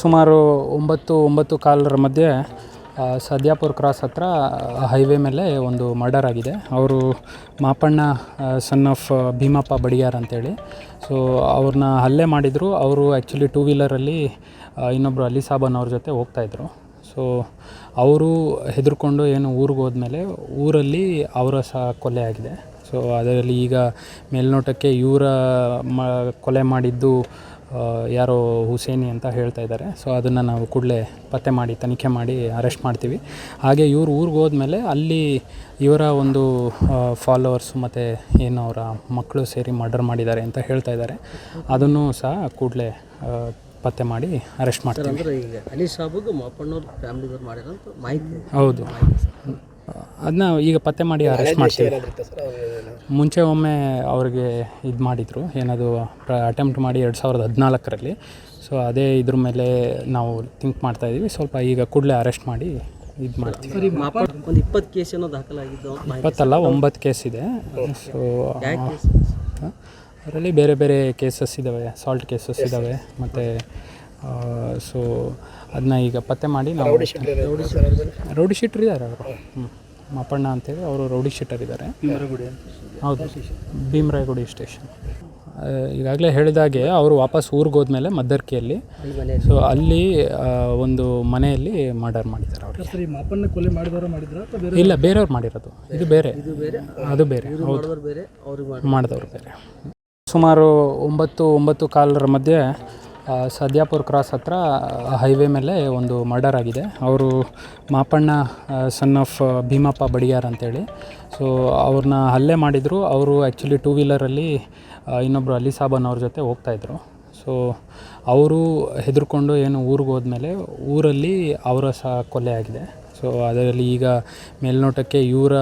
ಸುಮಾರು 9-9:15 ಮಧ್ಯೆ ಸದ್ಯಾಪುರ ಕ್ರಾಸ್ ಹತ್ರ ಹೈವೇ ಮೇಲೆ ಒಂದು ಮರ್ಡರ್ ಆಗಿದೆ. ಅವರು ಮಾಪಣ್ಣ ಸನ್ ಆಫ್ ಭೀಮಪ್ಪ ಬಡಿಯಾರ್ ಅಂತೇಳಿ. ಸೊ ಅವ್ರನ್ನ ಹಲ್ಲೆ ಮಾಡಿದರು. ಅವರು ಆ್ಯಕ್ಚುಲಿ ಟೂ ವೀಲರಲ್ಲಿ ಇನ್ನೊಬ್ಬರು ಅಲಿ ಸಾಬ್ ಅನ್ನೋರ ಜೊತೆ ಹೋಗ್ತಾಯಿದ್ರು. ಸೊ ಅವರು ಹೆದರ್ಕೊಂಡು ಏನು ಊರಿಗೆ ಹೋದ್ಮೇಲೆ ಊರಲ್ಲಿ ಅವರ ಕೊಲೆ ಆಗಿದೆ. ಸೊ ಅದರಲ್ಲಿ ಈಗ ಮೇಲ್ನೋಟಕ್ಕೆ ಇವರ ಕೊಲೆ ಮಾಡಿದ್ದು ಯಾರೋ ಹುಸೇನಿ ಅಂತ ಹೇಳ್ತಾ ಇದ್ದಾರೆ. ಸೊ ಅದನ್ನು ನಾವು ಕೂಡಲೇ ಪತ್ತೆ ಮಾಡಿ ತನಿಖೆ ಮಾಡಿ ಅರೆಸ್ಟ್ ಮಾಡ್ತೀವಿ. ಹಾಗೆ ಇವರು ಊರಿಗೆ ಹೋದ್ಮೇಲೆ ಅಲ್ಲಿ ಇವರ ಒಂದು ಫಾಲೋವರ್ಸು ಮತ್ತು ಏನು ಅವರ ಮಕ್ಕಳು ಸೇರಿ ಮರ್ಡರ್ ಮಾಡಿದ್ದಾರೆ ಅಂತ ಹೇಳ್ತಾ ಇದ್ದಾರೆ. ಅದನ್ನು ಸಹ ಕೂಡಲೇ ಪತ್ತೆ ಮಾಡಿ ಅರೆಸ್ಟ್ ಮಾಡ್ತೀವಿ. ಅಂದರೆ ಈಗ ಅಲಿ ಸಾಬುದು ಮಾಪಣ್ಣವ್ರ ಫ್ಯಾಮಿಲಿದವ್ರು ಮಾಡಿರೋಂಥ ಮಾಹಿತಿ. ಹೌದು, ಅದನ್ನ ಈಗ ಪತ್ತೆ ಮಾಡಿ ಅರೆಸ್ಟ್ ಮಾಡ್ತೀವಿ. ಮುಂಚೆ ಒಮ್ಮೆ ಅವ್ರಿಗೆ ಇದು ಮಾಡಿದರು, ಏನದು ಅಟೆಂಪ್ಟ್ ಮಾಡಿ 2014ರಲ್ಲಿ. ಸೊ ಅದೇ ಇದ್ರ ಮೇಲೆ ನಾವು ಥಿಂಕ್ ಮಾಡ್ತಾಯಿದ್ದೀವಿ. ಸ್ವಲ್ಪ ಈಗ ಕೂಡಲೇ ಅರೆಸ್ಟ್ ಮಾಡಿ ಇದು ಮಾಡ್ತೀವಿ. ಒಂದು 20 ಕೇಸ್ ಏನೋ ದಾಖಲಾಗಿದ್ದು? 20 ಅಲ್ಲ, 9 ಕೇಸ್ ಇದೆ. ಸೊ ಅದರಲ್ಲಿ ಬೇರೆ ಬೇರೆ ಕೇಸಸ್ ಇದ್ದಾವೆ, ಸಾಲ್ಟ್ ಕೇಸಸ್ ಇದ್ದಾವೆ. ಮತ್ತು ಸೊ ಅದನ್ನ ಈಗ ಪತ್ತೆ ಮಾಡಿ ನಾವು ರೌಡಿ ಶೀಟರ್ ಇದ್ದಾರೆ ಅವರು. ಮಾಪಣ್ಣ ಅಂತೇಳಿ ಅವರು ರೌಡಿ ಶೀಟರ್ ಇದ್ದಾರೆ. ಹೌದು, ಭೀಮರಾಯಗುಡಿ ಸ್ಟೇಷನ್. ಈಗಾಗಲೇ ಹೇಳಿದಾಗೆ ಅವರು ವಾಪಸ್ ಊರಿಗೆ ಹೋದ್ಮೇಲೆ ಮದ್ದರ್ಕಿಯಲ್ಲಿ, ಸೊ ಅಲ್ಲಿ ಒಂದು ಮನೆಯಲ್ಲಿ ಮರ್ಡರ್ ಮಾಡಿದ್ದಾರೆ ಅವರು. ಮಾಪಣ್ಣ ಕೊಲೆ ಮಾಡಿದವರು ಮಾಡಿದ್ರ? ಇಲ್ಲ, ಬೇರೆಯವ್ರು ಮಾಡಿರೋದು. ಇದು ಬೇರೆ, ಅದು ಬೇರೆ. ಹೌದು, ಮಾಡಿದವರು ಬೇರೆ. ಸುಮಾರು 9-9:15 ಮಧ್ಯೆ ಸದ್ಯಾಪುರ ಕ್ರಾಸ್ ಹತ್ರ ಹೈವೇ ಮೇಲೆ ಒಂದು ಮರ್ಡರ್ ಆಗಿದೆ. ಅವರು ಮಾಪಣ್ಣ ಸನ್ ಆಫ್ ಭೀಮಪ್ಪ ಬಡಿಯಾರ್ ಅಂತೇಳಿ. ಸೊ ಅವ್ರನ್ನ ಹಲ್ಲೆ ಮಾಡಿದರು. ಅವರು ಆ್ಯಕ್ಚುಲಿ ಟೂ ವೀಲರಲ್ಲಿ ಇನ್ನೊಬ್ಬರು ಅಲಿ ಸಾಬ್ ಅನ್ನೋರ ಜೊತೆ ಹೋಗ್ತಾಯಿದ್ರು. ಸೊ ಅವರು ಹೆದರ್ಕೊಂಡು ಏನು ಊರಿಗೆ ಹೋದ್ಮೇಲೆ ಊರಲ್ಲಿ ಅವರ ಕೊಲೆ ಆಗಿದೆ. ಸೊ ಅದರಲ್ಲಿ ಈಗ ಮೇಲ್ನೋಟಕ್ಕೆ ಇವರ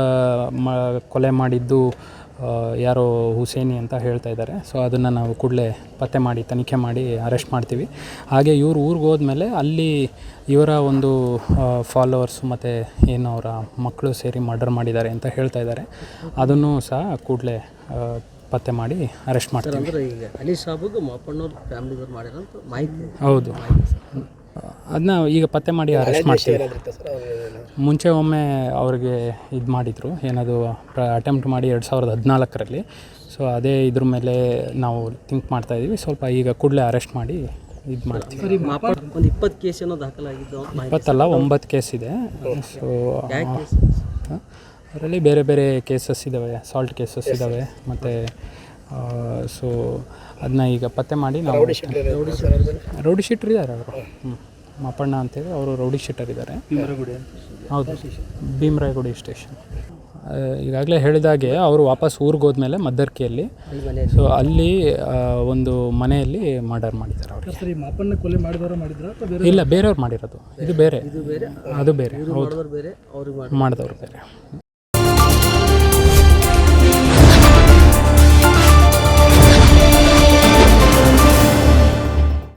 ಕೊಲೆ ಮಾಡಿದ್ದು ಯಾರೋ ಹುಸೇನಿ ಅಂತ ಹೇಳ್ತಾ ಇದ್ದಾರೆ. ಸೊ ಅದನ್ನು ನಾವು ಕೂಡಲೇ ಪತ್ತೆ ಮಾಡಿ ತನಿಖೆ ಮಾಡಿ ಅರೆಸ್ಟ್ ಮಾಡ್ತೀವಿ. ಹಾಗೆ ಇವರು ಊರಿಗೆ ಹೋದ್ಮೇಲೆ ಅಲ್ಲಿ ಇವರ ಒಂದು ಫಾಲೋವರ್ಸು ಮತ್ತು ಏನು ಅವರ ಮಕ್ಕಳು ಸೇರಿ ಮರ್ಡರ್ ಮಾಡಿದ್ದಾರೆ ಅಂತ ಹೇಳ್ತಾ ಇದ್ದಾರೆ. ಅದನ್ನು ಸಹ ಕೂಡಲೇ ಪತ್ತೆ ಮಾಡಿ ಅರೆಸ್ಟ್ ಮಾಡ್ತೀವಿ. ಅಂದರೆ ಈಗ ಅಲಿ ಸಾಬುದು ಮಾಪಣ್ಣವ್ರ ಫ್ಯಾಮಿಲಿದವ್ರು ಮಾಡಿರೋಂಥ ಮಾಹಿತಿ. ಹೌದು, ಅದನ್ನ ಈಗ ಪತ್ತೆ ಮಾಡಿ ಅರೆಸ್ಟ್ ಮಾಡ್ತೀವಿ. ಮುಂಚೆ ಒಮ್ಮೆ ಅವ್ರಿಗೆ ಇದು ಮಾಡಿದರು, ಏನದು ಅಟೆಂಪ್ಟ್ ಮಾಡಿ 2014ರಲ್ಲಿ. ಸೊ ಅದೇ ಇದ್ರ ಮೇಲೆ ನಾವು ಥಿಂಕ್ ಮಾಡ್ತಾಯಿದ್ದೀವಿ. ಸ್ವಲ್ಪ ಈಗ ಕೂಡಲೇ ಅರೆಸ್ಟ್ ಮಾಡಿ ಇದು ಮಾಡ್ತೀವಿ. ಒಂದು 20 ಕೇಸ್ ಏನೋ ದಾಖಲಾಗಿದ್ದು? 20 ಅಲ್ಲ, 9 ಕೇಸ್ ಇದೆ. ಸೊ ಅದರಲ್ಲಿ ಬೇರೆ ಬೇರೆ ಕೇಸಸ್ ಇದ್ದಾವೆ, ಸಾಲ್ಟ್ ಕೇಸಸ್ ಇದ್ದಾವೆ. ಮತ್ತು ಸೊ ಅದನ್ನ ಈಗ ಪತ್ತೆ ಮಾಡಿ ನಾವು ರೌಡಿ ಶೀಟರ್ ಇದ್ದಾರೆ ಅವರು. ಮಾಪಣ್ಣ ಅಂತೇಳಿ ಅವರು ರೌಡಿ ಶೀಟರ್ ಇದ್ದಾರೆ. ಹೌದು, ಭೀಮರಾಯಗುಡಿ ಸ್ಟೇಷನ್. ಈಗಾಗಲೇ ಹೇಳಿದಾಗೆ ಅವರು ವಾಪಸ್ ಊರಿಗೆ ಹೋದ್ಮೇಲೆ ಮದ್ದರ್ಕಿಯಲ್ಲಿ, ಸೊ ಅಲ್ಲಿ ಒಂದು ಮನೆಯಲ್ಲಿ ಮರ್ಡರ್ ಮಾಡಿದ್ದಾರೆ ಅವರು. ಮಾಪಣ್ಣ ಕೊಲೆ ಮಾಡಿದವರು ಮಾಡಿದ್ರ? ಇಲ್ಲ, ಬೇರೆಯವ್ರು ಮಾಡಿರೋದು. ಇದು ಬೇರೆ, ಅದು ಬೇರೆ. ಹೌದು, ಮಾಡಿದವರು ಬೇರೆ. ಮಾಡಿದವರು ಬೇರೆ.